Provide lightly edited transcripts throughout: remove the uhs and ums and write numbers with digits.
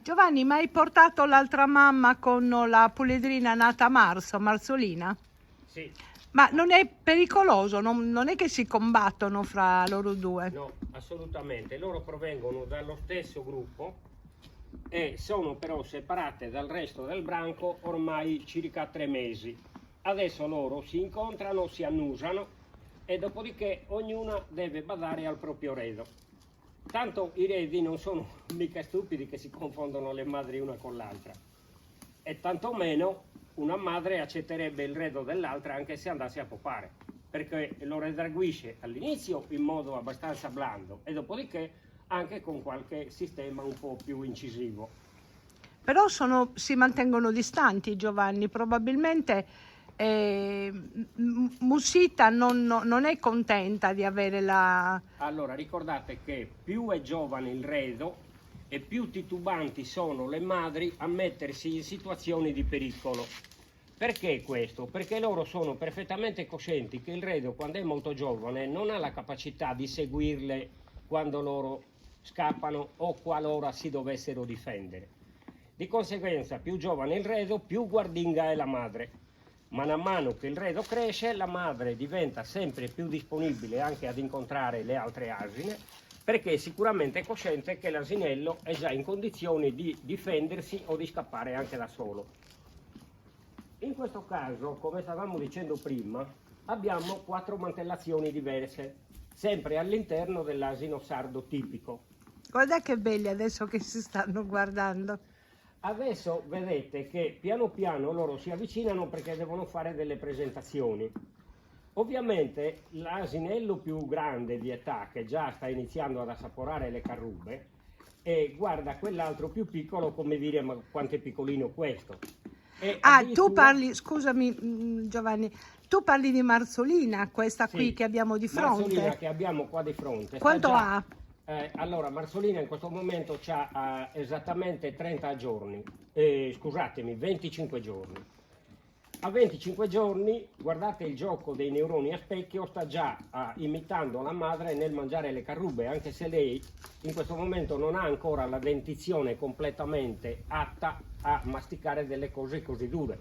Giovanni, ma hai portato l'altra mamma con la puledrina nata a marzo, Marzolina? Sì, Ma non è pericoloso? Non è che si combattono fra loro due? no, assolutamente. Loro provengono dallo stesso gruppo e sono però separate dal resto del branco ormai circa 3 mesi. Adesso loro si incontrano, si annusano e dopodiché ognuna deve badare al proprio redo. Tanto i redi non sono mica stupidi che si confondono le madri una con l'altra. E tantomeno una madre accetterebbe il redo dell'altra anche se andasse a popare, perché lo redarguisce all'inizio in modo abbastanza blando e dopodiché anche con qualche sistema un po' più incisivo. Però si mantengono distanti, Giovanni. Probabilmente Musita non è contenta di avere la... Allora ricordate che più è giovane il redo e più titubanti sono le madri a mettersi in situazioni di pericolo. Perché questo? Perché loro sono perfettamente coscienti che il redo, quando è molto giovane, non ha la capacità di seguirle quando loro scappano o qualora si dovessero difendere. Di conseguenza, più giovane il redo, più guardinga è la madre. Man mano che il redo cresce, la madre diventa sempre più disponibile anche ad incontrare le altre asine, perché è sicuramente cosciente che l'asinello è già in condizioni di difendersi o di scappare anche da solo. In questo caso, come stavamo dicendo prima, abbiamo 4 mantellazioni diverse, sempre all'interno dell'asino sardo tipico. Guarda che belli adesso che si stanno guardando. Adesso vedete che piano piano loro si avvicinano perché devono fare delle presentazioni. Ovviamente l'asinello più grande di età, che già sta iniziando ad assaporare le carrube, e guarda quell'altro più piccolo come dire ma quanto è piccolino questo. E Tu parli, scusami Giovanni, tu parli di Marzolina, questa qui Sì, che abbiamo di Marzolina fronte. che abbiamo qua di fronte. Quanto ha? Allora, Marzolina in questo momento ha esattamente 30 giorni, scusatemi, 25 giorni. A 25 giorni, guardate il gioco dei neuroni a specchio, sta già imitando la madre nel mangiare le carrube, anche se lei in questo momento non ha ancora la dentizione completamente atta a masticare delle cose così dure.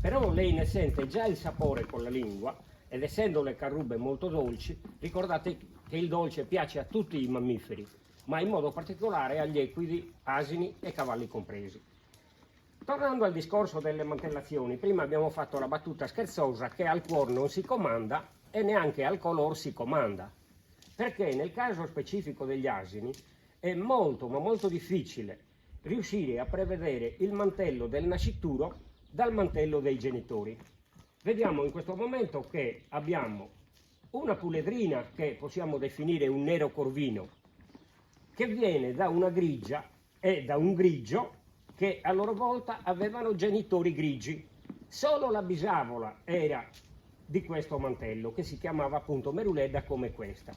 Però lei ne sente già il sapore con la lingua ed essendo le carrube molto dolci, ricordate che il dolce piace a tutti i mammiferi, ma in modo particolare agli equidi, asini e cavalli compresi. Tornando al discorso delle mantellazioni, prima abbiamo fatto la battuta scherzosa che al cuor non si comanda e neanche al color si comanda, perché nel caso specifico degli asini è molto ma molto difficile riuscire a prevedere il mantello del nascituro dal mantello dei genitori. Vediamo in questo momento che abbiamo una puledrina che possiamo definire un nero corvino, che viene da una grigia e da un grigio che a loro volta avevano genitori grigi. Solo la bisavola era di questo mantello, che si chiamava appunto meruleda come questa.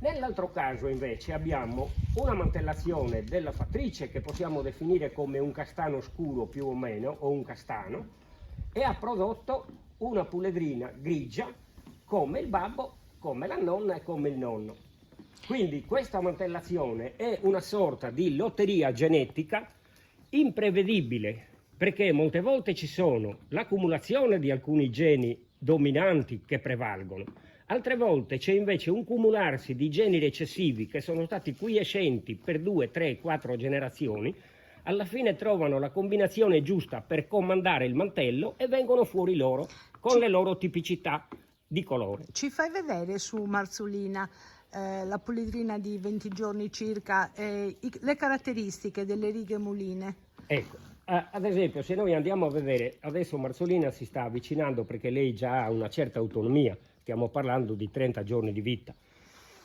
Nell'altro caso invece abbiamo una mantellazione della fattrice che possiamo definire come un castano scuro più o meno, o un castano, e ha prodotto una puledrina grigia come il babbo, come la nonna e come il nonno. Quindi questa mantellazione è una sorta di lotteria genetica imprevedibile, perché molte volte ci sono l'accumulazione di alcuni geni dominanti che prevalgono, altre volte c'è invece un cumularsi di geni recessivi che sono stati quiescenti per 2, 3, 4 generazioni, alla fine trovano la combinazione giusta per comandare il mantello e vengono fuori loro con le loro tipicità di colore. Ci fai vedere su Marzolina la puledrina di 20 giorni circa, le caratteristiche delle righe muline? Ecco, ad esempio se noi andiamo a vedere, adesso Marzolina si sta avvicinando perché lei già ha una certa autonomia, stiamo parlando di 30 giorni di vita.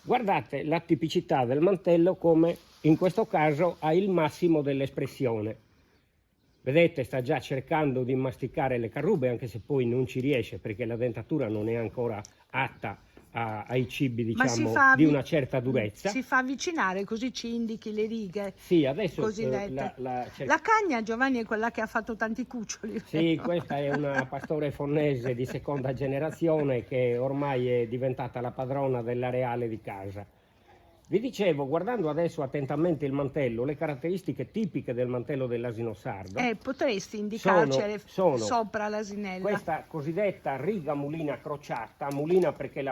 Guardate la tipicità del mantello come in questo caso ha il massimo dell'espressione. Vedete, sta già cercando di masticare le carrube, anche se poi non ci riesce perché la dentatura non è ancora atta ai cibi, diciamo, di una certa durezza. Si fa avvicinare così ci indichi le righe. Sì, adesso cosiddette. La cagna, Giovanni, è quella che ha fatto tanti cuccioli. Sì, questa è una pastore fornese di seconda generazione che ormai è diventata la padrona dell'areale di casa. Vi dicevo, guardando adesso attentamente il mantello, le caratteristiche tipiche del mantello dell'asino sardo, Potresti indicarcele sono sopra l'asinella? questa cosiddetta riga mulina crociata, mulina perché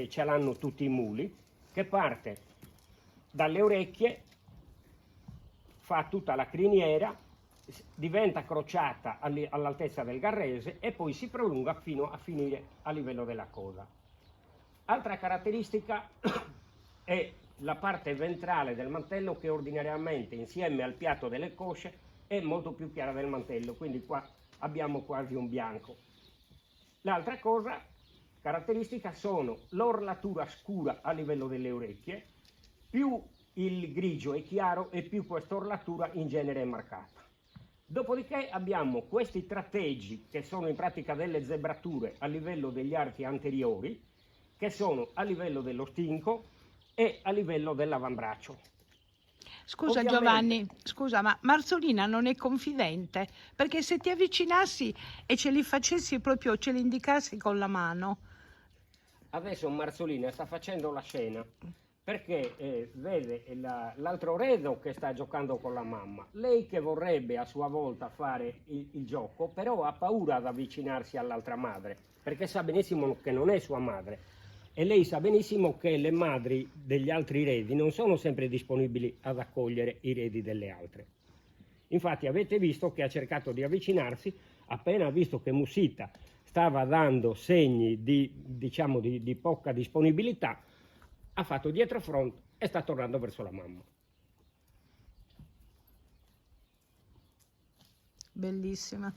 ce l'hanno tutti i muli, che parte dalle orecchie, fa tutta la criniera, diventa crociata all'altezza del garrese e poi si prolunga fino a finire a livello della coda. Altra caratteristica è la parte ventrale del mantello, che ordinariamente insieme al piatto delle cosce è molto più chiara del mantello, quindi qua abbiamo quasi un bianco. L'altra cosa caratteristica sono l'orlatura scura a livello delle orecchie, più il grigio è chiaro e più questa orlatura in genere è marcata. Dopodiché abbiamo questi tratteggi, che sono in pratica delle zebrature a livello degli arti anteriori, che sono a livello dello stinco e a livello dell'avambraccio. Scusa Ovviamente, Giovanni, scusa, ma Marzolina non è confidente? Perché se ti avvicinassi e ce li facessi proprio, ce li indicassi con la mano. adesso Marzolina sta facendo la scena perché vede l'altro reno che sta giocando con la mamma, lei che vorrebbe a sua volta fare il gioco, però ha paura ad avvicinarsi all'altra madre, perché sa benissimo che non è sua madre. E lei sa benissimo che le madri degli altri eredi non sono sempre disponibili ad accogliere i eredi delle altre. Infatti avete visto che ha cercato di avvicinarsi, appena visto che Musita stava dando segni di poca disponibilità, ha fatto dietro front e sta tornando verso la mamma. Bellissima.